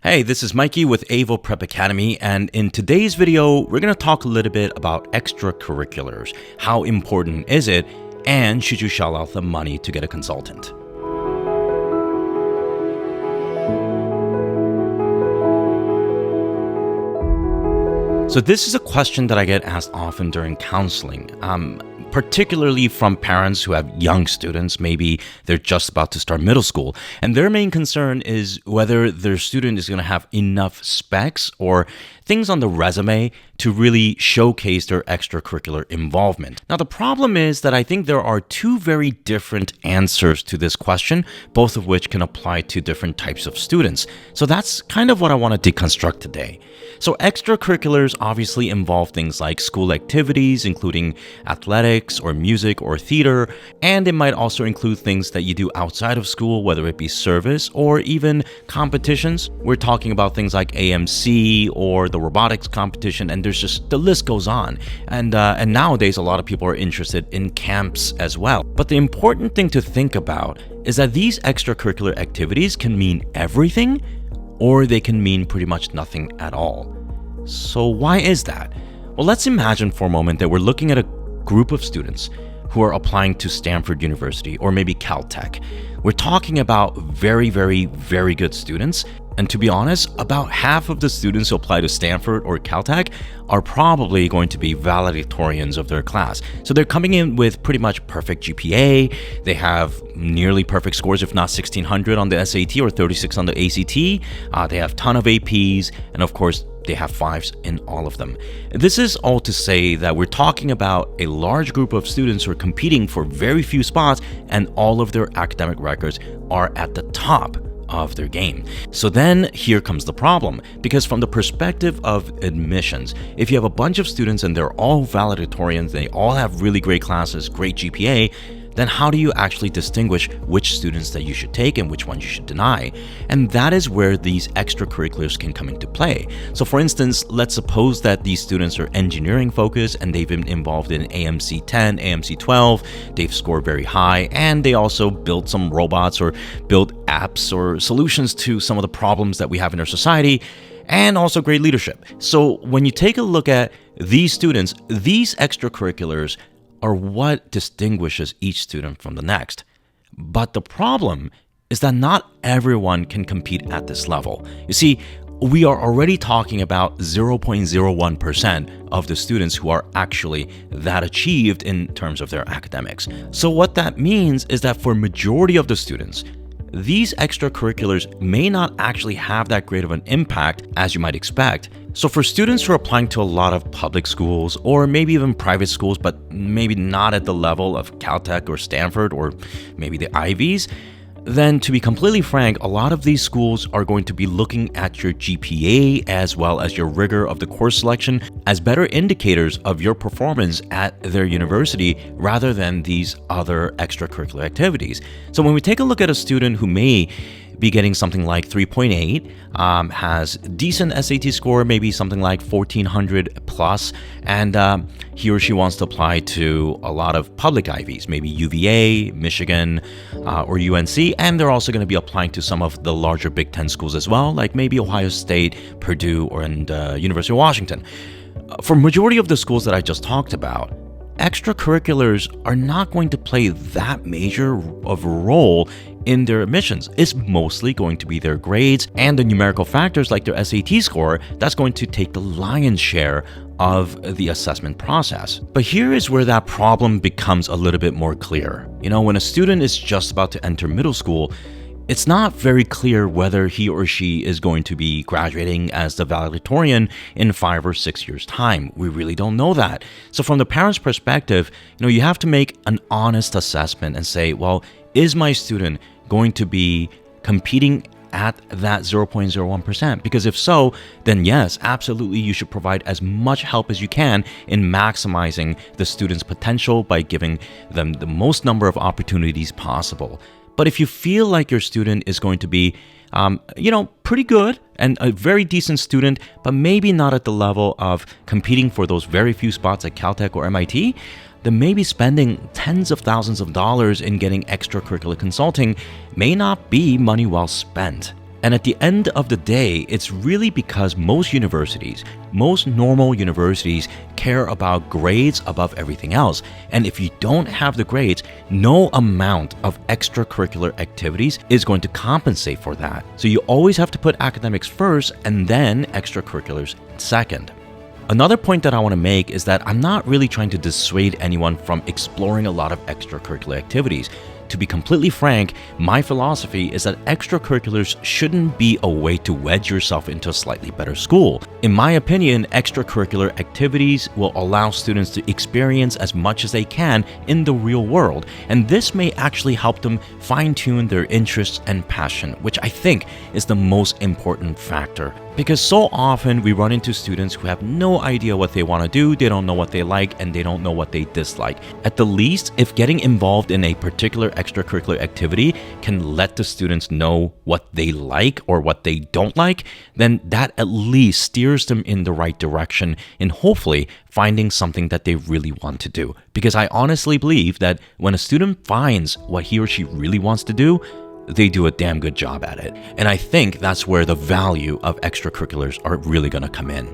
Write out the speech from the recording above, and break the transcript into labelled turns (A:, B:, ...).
A: Hey, this is Mikey with Avo Prep Academy, and in today's video, we're going to talk a little bit about extracurriculars. How important is it, and should you shell out the money to get a consultant? So this is a question that I get asked often during counseling. Particularly from parents who have young students, maybe they're just about to start middle school, and their main concern is whether their student is going to have enough specs or things on the resume to really showcase their extracurricular involvement. Now, the problem is that I think there are two very different answers to this question, both of which can apply to different types of students. So that's kind of what I want to deconstruct today. So extracurriculars obviously involve things like school activities, including athletics or music or theater, and it might also include things that you do outside of school, whether it be service or even competitions. We're talking about things like AMC or the robotics competition, and the list goes on. And nowadays, a lot of people are interested in camps as well. But the important thing to think about is that these extracurricular activities can mean everything, or they can mean pretty much nothing at all. So why is that? Well, let's imagine for a moment that we're looking at a group of students who are applying to Stanford University or maybe Caltech. We're talking about very, very, very good students. And to be honest, about half of the students who apply to Stanford or Caltech are probably going to be valedictorians of their class. So they're coming in with pretty much perfect GPA. They have nearly perfect scores, if not 1600 on the SAT or 36 on the ACT. They have a ton of APs, and of course, they have 5s in all of them. This is all to say that we're talking about a large group of students who are competing for very few spots, and all of their academic records are at the top of their game. So then here comes the problem, because from the perspective of admissions, if you have a bunch of students and they're all valedictorians, they all have really great classes, great GPA, then how do you actually distinguish which students that you should take and which ones you should deny? And that is where these extracurriculars can come into play. So for instance, let's suppose that these students are engineering focused and they've been involved in AMC 10, AMC 12, they've scored very high, and they also built some robots or built apps or solutions to some of the problems that we have in our society, and also great leadership. So when you take a look at these students, these extracurriculars are what distinguishes each student from the next. But the problem is that not everyone can compete at this level. You see, we are already talking about 0.01% of the students who are actually that achieved in terms of their academics. So what that means is that for majority of the students, these extracurriculars may not actually have that great of an impact as you might expect. So for students who are applying to a lot of public schools or maybe even private schools, but maybe not at the level of Caltech or Stanford or maybe the Ivies, then to be completely frank, a lot of these schools are going to be looking at your GPA as well as your rigor of the course selection as better indicators of your performance at their university rather than these other extracurricular activities. So when we take a look at a student who may be getting something like 3.8, has decent SAT score, maybe something like 1400 plus, and he or she wants to apply to a lot of public Ivies, maybe UVA, Michigan, or UNC, and they're also going to be applying to some of the larger Big Ten schools as well, like maybe Ohio State, Purdue, or University of Washington. For majority of the schools that I just talked about, extracurriculars are not going to play that major of a role in their admissions. It's mostly going to be their grades and the numerical factors like their SAT score that's going to take the lion's share of the assessment process. But here is where that problem becomes a little bit more clear. You know, when a student is just about to enter middle school, it's not very clear whether he or she is going to be graduating as the valedictorian in 5 or 6 years' time. We really don't know that. So from the parent's perspective, you have to make an honest assessment and say, well, is my student going to be competing at that 0.01%? Because if so, then yes, absolutely, you should provide as much help as you can in maximizing the student's potential by giving them the most number of opportunities possible. But if you feel like your student is going to be, pretty good and a very decent student, but maybe not at the level of competing for those very few spots at Caltech or MIT, then maybe spending tens of thousands of dollars in getting extracurricular consulting may not be money well spent. And at the end of the day, it's really because most universities, most normal universities care about grades above everything else. And if you don't have the grades, no amount of extracurricular activities is going to compensate for that. So you always have to put academics first and then extracurriculars second. Another point that I want to make is that I'm not really trying to dissuade anyone from exploring a lot of extracurricular activities. To be completely frank, my philosophy is that extracurriculars shouldn't be a way to wedge yourself into a slightly better school. In my opinion, extracurricular activities will allow students to experience as much as they can in the real world, and this may actually help them fine-tune their interests and passion, which I think is the most important factor. Because so often we run into students who have no idea what they want to do, they don't know what they like, and they don't know what they dislike. At the least, if getting involved in a particular extracurricular activity can let the students know what they like or what they don't like, then that at least steers them in the right direction in hopefully finding something that they really want to do. Because I honestly believe that when a student finds what he or she really wants to do, they do a damn good job at it. And I think that's where the value of extracurriculars are really going to come in.